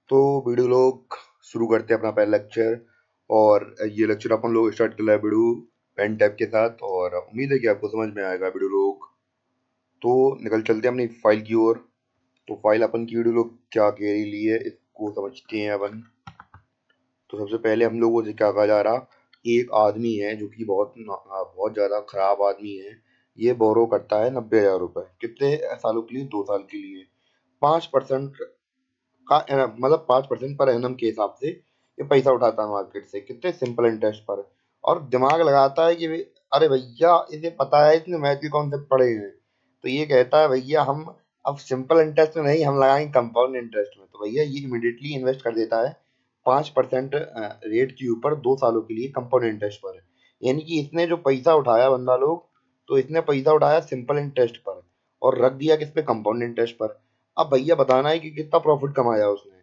तो वीडियो लोग शुरू करते हैं अपना पहला लेक्चर। और ये लेक्चर अपन लोग स्टार्ट कर रहा है वीडियो पेन टैब के साथ, और उम्मीद है कि आपको समझ में आएगा वीडियो लोग। तो निकल चलते हैं अपनी फाइल की ओर। तो फाइल अपन की वीडियो लोग क्या कह रही है इसको समझते हैं अपन। तो सबसे पहले हम लोगों से क्या कहा जा रहा, एक आदमी है जो कि बहुत ज्यादा खराब आदमी है। ये बोरो करता है 90,000 रुपए। कितने सालों के लिए? 2 साल के लिए। 5% का मतलब 5% पर एनम के हिसाब से ये पैसा उठाता है मार्केट से। कितने? सिंपल इंटरेस्ट पर। और दिमाग लगाता है कि अरे भैया इसे पता है, इसने मैथ के कॉन्सेप्ट पढ़े हैं। तो ये कहता है भैया हम अब सिंपल इंटरेस्ट में नहीं, हम लगाएंगे कंपाउंड इंटरेस्ट में। तो भैया ये इमिडिएटली इन्वेस्ट कर देता है 5% रेट के ऊपर 2 सालों के लिए कंपाउंड इंटरेस्ट पर। यानी कि इसने जो पैसा उठाया बंदा लोग, तो इसने पैसा उठाया सिंपल इंटरेस्ट पर और रख दिया किस पे? कंपाउंड इंटरेस्ट पर। अब भैया बताना है कि कितना प्रॉफिट कमाया उसने।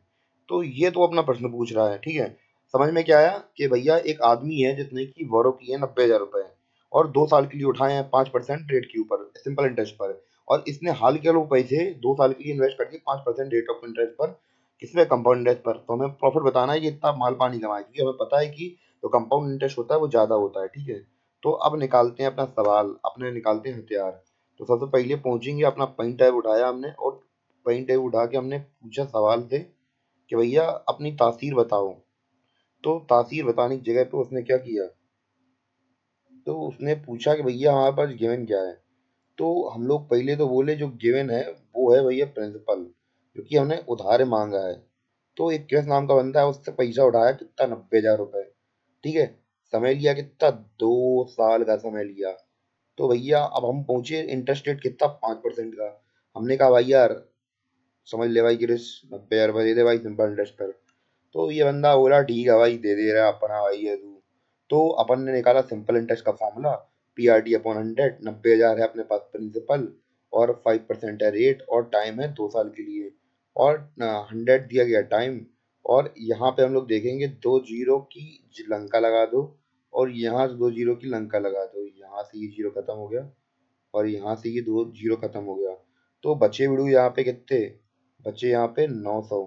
तो ये तो अपना प्रश्न पूछ रहा है, ठीक है। समझ में क्या आया कि भैया एक आदमी है जिसने की बोरो की है 90,000 रुपए और 2 साल के लिए उठाए हैं 5% रेट के ऊपर सिंपल इंटरेस्ट पर। और इसने हाल के लोग पैसे 2 साल के लिए इन्वेस्ट कर दिए 5% रेट ऑफ इंटरेस्ट पर। किसमें? कंपाउंड इंटरेस्ट पर। तो हमें प्रॉफिट बताना है कि इतना माल पानी कमाया, क्योंकि हमें पता है कि जो कंपाउंड इंटरेस्ट होता है वो ज्यादा होता है, ठीक है। तो अब निकालते हैं अपना सवाल, अपने निकालते हैं हथियार। तो सबसे पहले पहुंचेंगे, अपना पेन टैब उठाया हमने और पेन टैब उठा के हमने पूछा सवाल से कि भैया अपनी तासीर बताओ। तो तासीर बताने की जगह पे उसने क्या किया, तो उसने पूछा कि भैया हमारे पास गिवन क्या है। तो हम लोग पहले तो बोले जो गिवन है वो है भैया प्रिंसिपल, क्योंकि हमने उधार मांगा है। तो एक किस नाम का बंदा है, उससे पैसा उठाया कितना? 90,000 रुपए, ठीक है। समय लिया कितना? 2 साल का समय लिया। तो भैया अब हम पहुंचे इंटरेस्ट रेट कितना? 5% का। हमने कहा भाई यार समझ ले भाई गिरीश, 90,000 रुपये दे दे भाई सिंपल इंटरेस्ट पर। तो ये बंदा बोला ठीक है भाई दे दे रहा है अपना भाई है तू। तो अपन ने निकाला सिंपल इंटरेस्ट का फॉर्मूला। PRT upon 100। 90,000 है अपने पास प्रिंसिपल और 5% है रेट और टाइम है 2 साल के लिए। और 100 दिया गया टाइम। और यहाँ पे हम लोग देखेंगे 2 जीरो की लंका लगा दो और यहाँ से 2 जीरो की लंका लगा दो। यहाँ से ये जीरो खत्म हो गया और यहाँ से ये 2 जीरो खत्म हो गया। तो बचे बिड़ू यहाँ पे कितने? बचे यहाँ पे 900।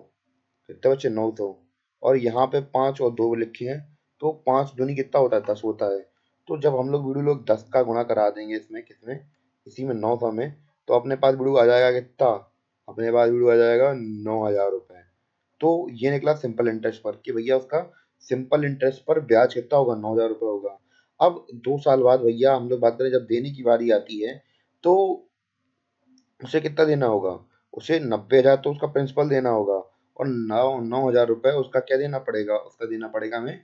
कितने बचे? 900। और यहाँ पे 5 और 2 लिखे हैं। तो 5 दूनी कितना होता है? 10 होता है। तो जब हम लोग वीडियो लोग 10 का गुणा करा देंगे इसमें, किसमें? इसी में 900 में। तो अपने पास वीडियो आ जाएगा कितना? अपने पास वीडियो आ जाएगा 9,000 रुपए। तो ये निकला सिंपल इंटरेस्ट पर कि भैया उसका सिंपल इंटरेस्ट पर ब्याज कितना होगा? 9,000 रुपये होगा। अब 2 साल बाद भैया हम लोग बात करें, जब देने की बारी आती है तो उसे कितना देना होगा? उसे 90,000 तो उसका प्रिंसिपल देना होगा और 9,000 रुपये उसका क्या देना पड़ेगा? उसका देना पड़ेगा हमें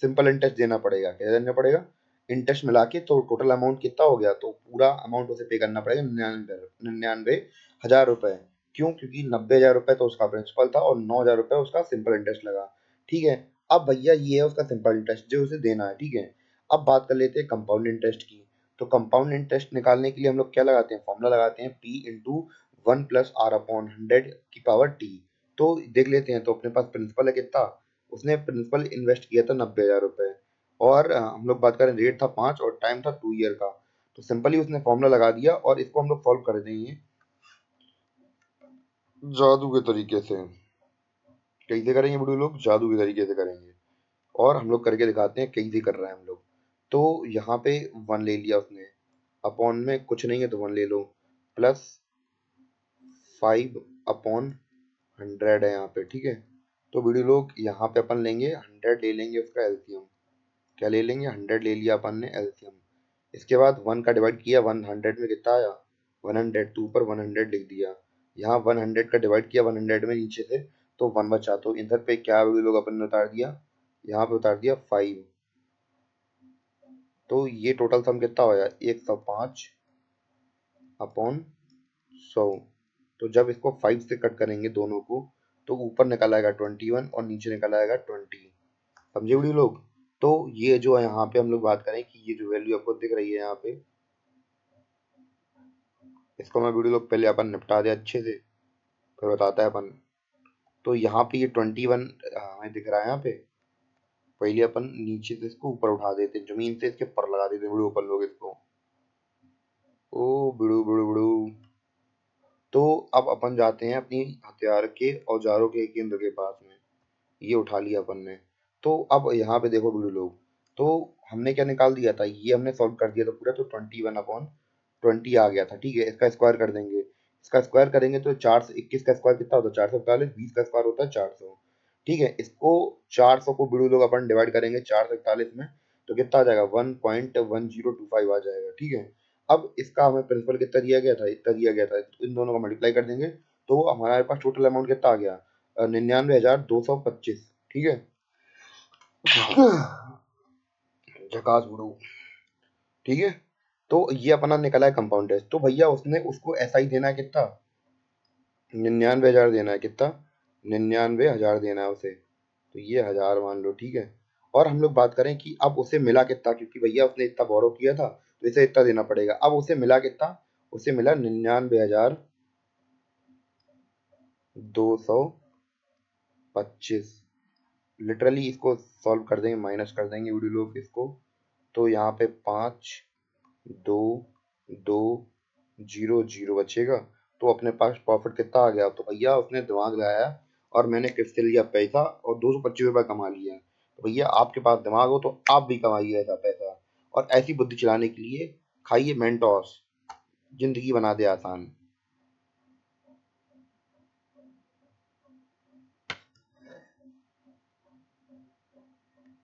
सिंपल इंटरेस्ट देना पड़ेगा। क्या देना पड़ेगा? इंटरेस्ट मिला के तो टोटल अमाउंट कितना हो गया? तो पूरा अमाउंट उसे पे करना पड़ेगा 99,000 रुपये। क्यों? क्योंकि 90,000 रुपये तो उसका प्रिंसिपल था और 9,000 रुपये उसका सिंपल इंटरेस्ट लगा, ठीक है। अब भैया ये है उसका सिंपल इंटरेस्ट जो उसे देना है, ठीक है। अब बात कर लेते हैं कंपाउंड इंटरेस्ट की। तो कंपाउंड इंटरेस्ट निकालने के लिए हम लोग क्या लगाते हैं? फॉर्मूला लगाते हैं P × 1 + R/100 की पावर टी। तो देख लेते हैं। तो अपने पास प्रिंसिपल है कितना? उसने प्रिंसिपल इन्वेस्ट किया था 90,000 रुपये। और हम लोग बात करें रेट था 5 और टाइम था 2 ईयर का। तो सिंपली उसने फॉर्मूला लगा दिया और इसको हम लोग सॉल्व कर देंगे जादू के तरीके से। कैसे करेंगे बड़े लोग? जादू के तरीके से करेंगे और हम लोग करके दिखाते हैं कैसे कर रहे हैं हम लोग। तो यहाँ पे 1 ले लिया उसने, अपॉन में कुछ नहीं है तो 1 ले लो, प्लस 5/100 है यहाँ पे, ठीक है। तो वीडियो लोग यहाँ पे अपन लेंगे 100, ले लेंगे उसका एलसीएम। क्या ले लेंगे? 100 ले लिया अपन ने एलसीएम। इसके बाद 1 का डिवाइड किया 100 में, कितना आया? 100। तो ऊपर 100 लिख दिया। यहाँ 100 का डिवाइड किया 100 में नीचे से, तो 1 बचा। तो इधर पे क्या वीडियो लोग अपन ने उतार दिया? यहाँ पे उतार दिया 5। तो ये टोटल सम कितना होया? 105/100। तो जब इसको 5 से कट करेंगे दोनों को, तो ऊपर निकल आएगा 21 और नीचे निकल आएगा 20। समझे बड़ी लोग? तो ये जो है यहाँ पे हम लोग बात करें कि ये जो वैल्यू आपको दिख रही है यहाँ पे, इसको मैं वीडियो लोग पहले अपन निपटा दे अच्छे से, फिर बताता है अपन। तो यहाँ पे ये 21 हमें दिख रहा है यहाँ पे। पहले अपन नीचे से इसको ऊपर उठा देते हैं, जमीन से इसके ऊपर लगा देते हैं वीडियो पर लोग इसको। ओ बिड़ू बिड़ू बिड़ू। तो अब अपन जाते हैं अपनी हथियार के औजारों के केंद्र के पास में। ये उठा लिया अपन ने। तो अब यहाँ पे देखो वीडियो लोग, तो हमने क्या निकाल दिया था, ये हमने सॉल्व कर दिया था पूरा। तो 21/20 आ गया था, ठीक है। इसका स्क्वायर कर देंगे, इसका स्क्वायर करेंगे तो 421 का स्क्वायर कितना होता है, 441। 20 का स्क्वायर होता है 400, ठीक है। इसको 400 को वीडियो लोग अपन डिवाइड करेंगे 441 में, तो कितना आ जाएगा, 1.1025 आ जाएगा, ठीक है। अब इसका हमें प्रिंसिपल कितना दिया गया था, इतना दिया गया था, तो इन दोनों का मल्टीप्लाई कर देंगे तो हमारे पास टोटल अमाउंट कितना आ गया, 99,225, ठीक है। झकास बुड़ू, ठीक है। तो ये अपना निकला है कंपाउंड टेस्ट। तो भैया उसने उसको ऐसा ही देना है कितना, 99,000 देना है, कितना, 99,000 देना है उसे। तो ये 1000 मान लो, ठीक है। और हम लोग बात करें कि अब उसे मिला कितना, क्योंकि भैया उसने इतना बोरो किया था तो इसे इतना देना पड़ेगा। अब उसे मिला कितना, उसे मिला 99,225। लिटरली इसको सॉल्व कर देंगे, माइनस कर देंगे वीडियो लोग इसको। तो यहाँ पे 5,2,2,0,0 बचेगा। तो अपने पास प्रॉफिट कितना आ गया, तो भैया उसने दिमाग लगाया और मैंने किससे लिया पैसा और 225 रुपये कमा लिया। तो भैया आपके पास दिमाग हो तो आप भी कमाइए ऐसा पैसा, और ऐसी बुद्धि चलाने के लिए खाइए मेंटोस, जिंदगी बना दे आसान।